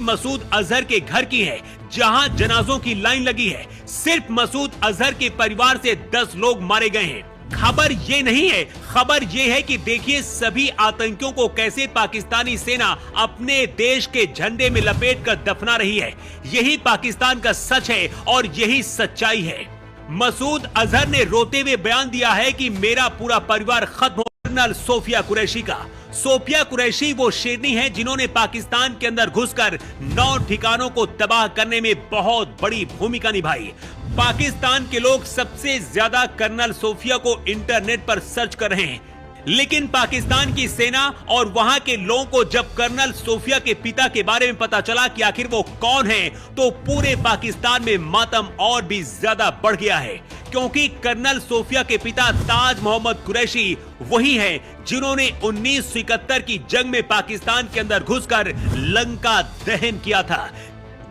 मसूद अजहर के घर की है, जहां जनाजों की लाइन लगी है। सिर्फ मसूद अजहर के परिवार से 10 लोग मारे गए हैं। खबर ये नहीं है, खबर ये है कि देखिए सभी आतंकियों को कैसे पाकिस्तानी सेना अपने देश के झंडे में लपेट कर दफना रही है। यही पाकिस्तान का सच है और यही सच्चाई है। मसूद अजहर ने रोते हुए बयान दिया है कि मेरा पूरा परिवार खत्म हो। कर्नल सोफिया कुरैशी का। सोफिया कुरैशी वो शेरनी है जिन्होंने पाकिस्तान के अंदर घुसकर 9 ठिकानों को तबाह करने में बहुत बड़ी भूमिका निभाई। पाकिस्तान के लोग सबसे ज्यादा कर्नल सोफिया को इंटरनेट पर सर्च कर रहे हैं, लेकिन पाकिस्तान की सेना और वहां के लोगों को जब कर्नल सोफिया के पिता के बारे में पता चला कि आखिर वो कौन है, तो पूरे पाकिस्तान में मातम और भी ज्यादा बढ़ गया है। क्योंकि कर्नल सोफिया के पिता ताज मोहम्मद कुरैशी वही है जिन्होंने 1971 की जंग में पाकिस्तान के अंदर घुसकर लंका दहन किया था,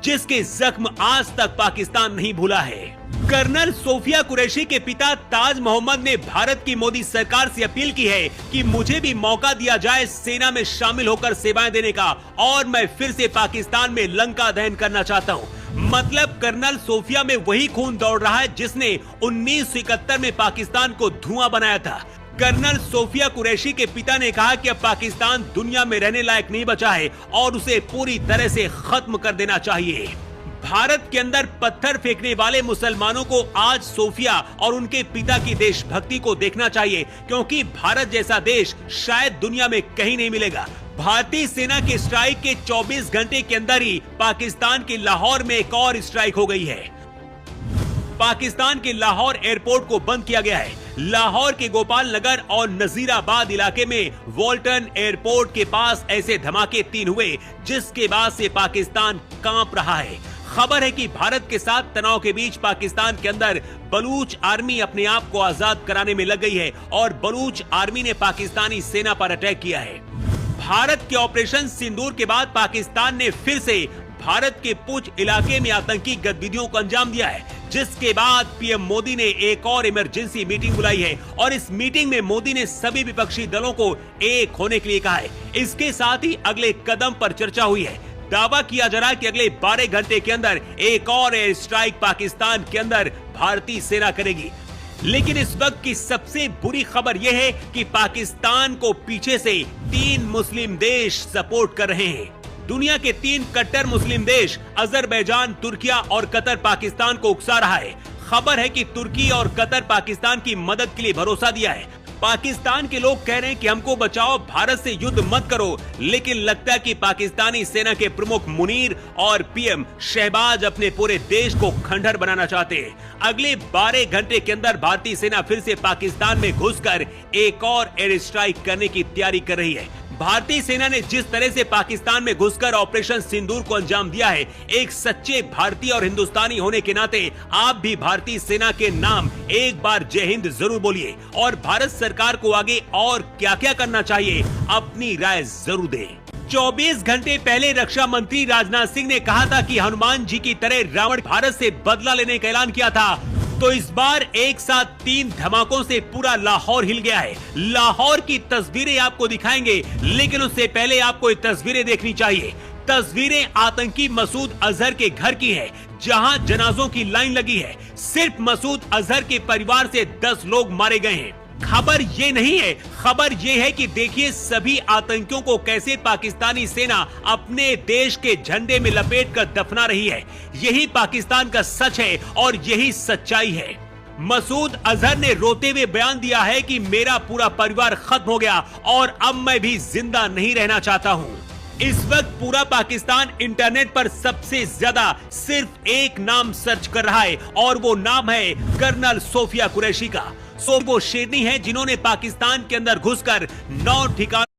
जिसके जख्म आज तक पाकिस्तान नहीं भूला है। कर्नल सोफिया कुरैशी के पिता ताज मोहम्मद ने भारत की मोदी सरकार से अपील की है कि मुझे भी मौका दिया जाए सेना में शामिल होकर सेवाएं देने का, और मैं फिर से पाकिस्तान में लंका दहन करना चाहता हूं। मतलब कर्नल सोफिया में वही खून दौड़ रहा है जिसने 1971 में पाकिस्तान को धुआं बनाया था। कर्नल सोफिया कुरैशी के पिता ने कहा कि अब पाकिस्तान दुनिया में रहने लायक नहीं बचा है और उसे पूरी तरह से खत्म कर देना चाहिए। भारत के अंदर पत्थर फेंकने वाले मुसलमानों को आज सोफिया और उनके पिता की देशभक्ति को देखना चाहिए, क्योंकि भारत जैसा देश शायद दुनिया में कहीं नहीं मिलेगा। भारतीय सेना के स्ट्राइक के 24 घंटे के अंदर ही पाकिस्तान के लाहौर में एक और स्ट्राइक हो गई है। पाकिस्तान के लाहौर एयरपोर्ट को बंद किया गया है। लाहौर के गोपाल नगर और नजीराबाद इलाके में वॉल्टन एयरपोर्ट के पास ऐसे धमाके 3 हुए, जिसके बाद से पाकिस्तान कांप रहा है। खबर है कि भारत के साथ तनाव के बीच पाकिस्तान के अंदर बलूच आर्मी अपने आप को आजाद कराने में लग गई है और बलूच आर्मी ने पाकिस्तानी सेना पर अटैक किया है। भारत के ऑपरेशन सिंदूर के बाद पाकिस्तान ने फिर से भारत के पूंछ इलाके में आतंकी गतिविधियों को अंजाम दिया है, जिसके बाद पीएम मोदी ने एक और इमरजेंसी मीटिंग बुलाई है और इस मीटिंग में मोदी ने सभी विपक्षी दलों को एक होने के लिए कहा है। इसके साथ ही अगले कदम पर चर्चा हुई है। दावा किया जा रहा है कि अगले 12 घंटे के अंदर एक और एयर स्ट्राइक पाकिस्तान के अंदर भारतीय सेना करेगी। लेकिन इस वक्त की सबसे बुरी खबर यह है कि पाकिस्तान को पीछे से 3 मुस्लिम देश सपोर्ट कर रहे हैं। दुनिया के 3 कट्टर मुस्लिम देश अजरबैजान, तुर्किया और कतर पाकिस्तान को उकसा रहा है। खबर है कि तुर्की और कतर पाकिस्तान की मदद के लिए भरोसा दिया है। पाकिस्तान के लोग कह रहे हैं कि हमको बचाओ, भारत से युद्ध मत करो, लेकिन लगता है कि पाकिस्तानी सेना के प्रमुख मुनीर और पीएम शहबाज अपने पूरे देश को खंडहर बनाना चाहते हैं। अगले 12 घंटे के अंदर भारतीय सेना फिर से पाकिस्तान में घुसकर एक और एयर स्ट्राइक करने की तैयारी कर रही है। भारतीय सेना ने जिस तरह से पाकिस्तान में घुसकर ऑपरेशन सिंदूर को अंजाम दिया है, एक सच्चे भारतीय और हिंदुस्तानी होने के नाते आप भी भारतीय सेना के नाम एक बार जय हिंद जरूर बोलिए और भारत सरकार को आगे और क्या क्या करना चाहिए अपनी राय जरूर दें। 24 घंटे पहले रक्षा मंत्री राजनाथ सिंह ने कहा था कि हनुमान जी की तरह रावण भारत से बदला लेने का ऐलान किया था, तो इस बार एक साथ 3 धमाकों से पूरा लाहौर हिल गया है। लाहौर की तस्वीरें आपको दिखाएंगे, लेकिन उससे पहले आपको ये तस्वीरें देखनी चाहिए। तस्वीरें आतंकी मसूद अजहर के घर की है, जहां जनाजों की लाइन लगी है। सिर्फ मसूद अजहर के परिवार से 10 लोग मारे गए हैं। खबर ये नहीं है, खबर ये है कि देखिए सभी आतंकियों को कैसे पाकिस्तानी सेना अपने देश के झंडे में लपेट कर दफना रही है। यही पाकिस्तान का सच है और यही सच्चाई है। मसूद अजहर ने रोते हुए बयान दिया है कि मेरा पूरा परिवार खत्म हो गया और अब मैं भी जिंदा नहीं रहना चाहता हूँ। इस वक्त पूरा पाकिस्तान इंटरनेट पर सबसे ज्यादा सिर्फ एक नाम सर्च कर रहा है और वो नाम है कर्नल सोफिया कुरैशी का। वो शेरनी है जिन्होंने पाकिस्तान के अंदर घुसकर 9 ठिकानों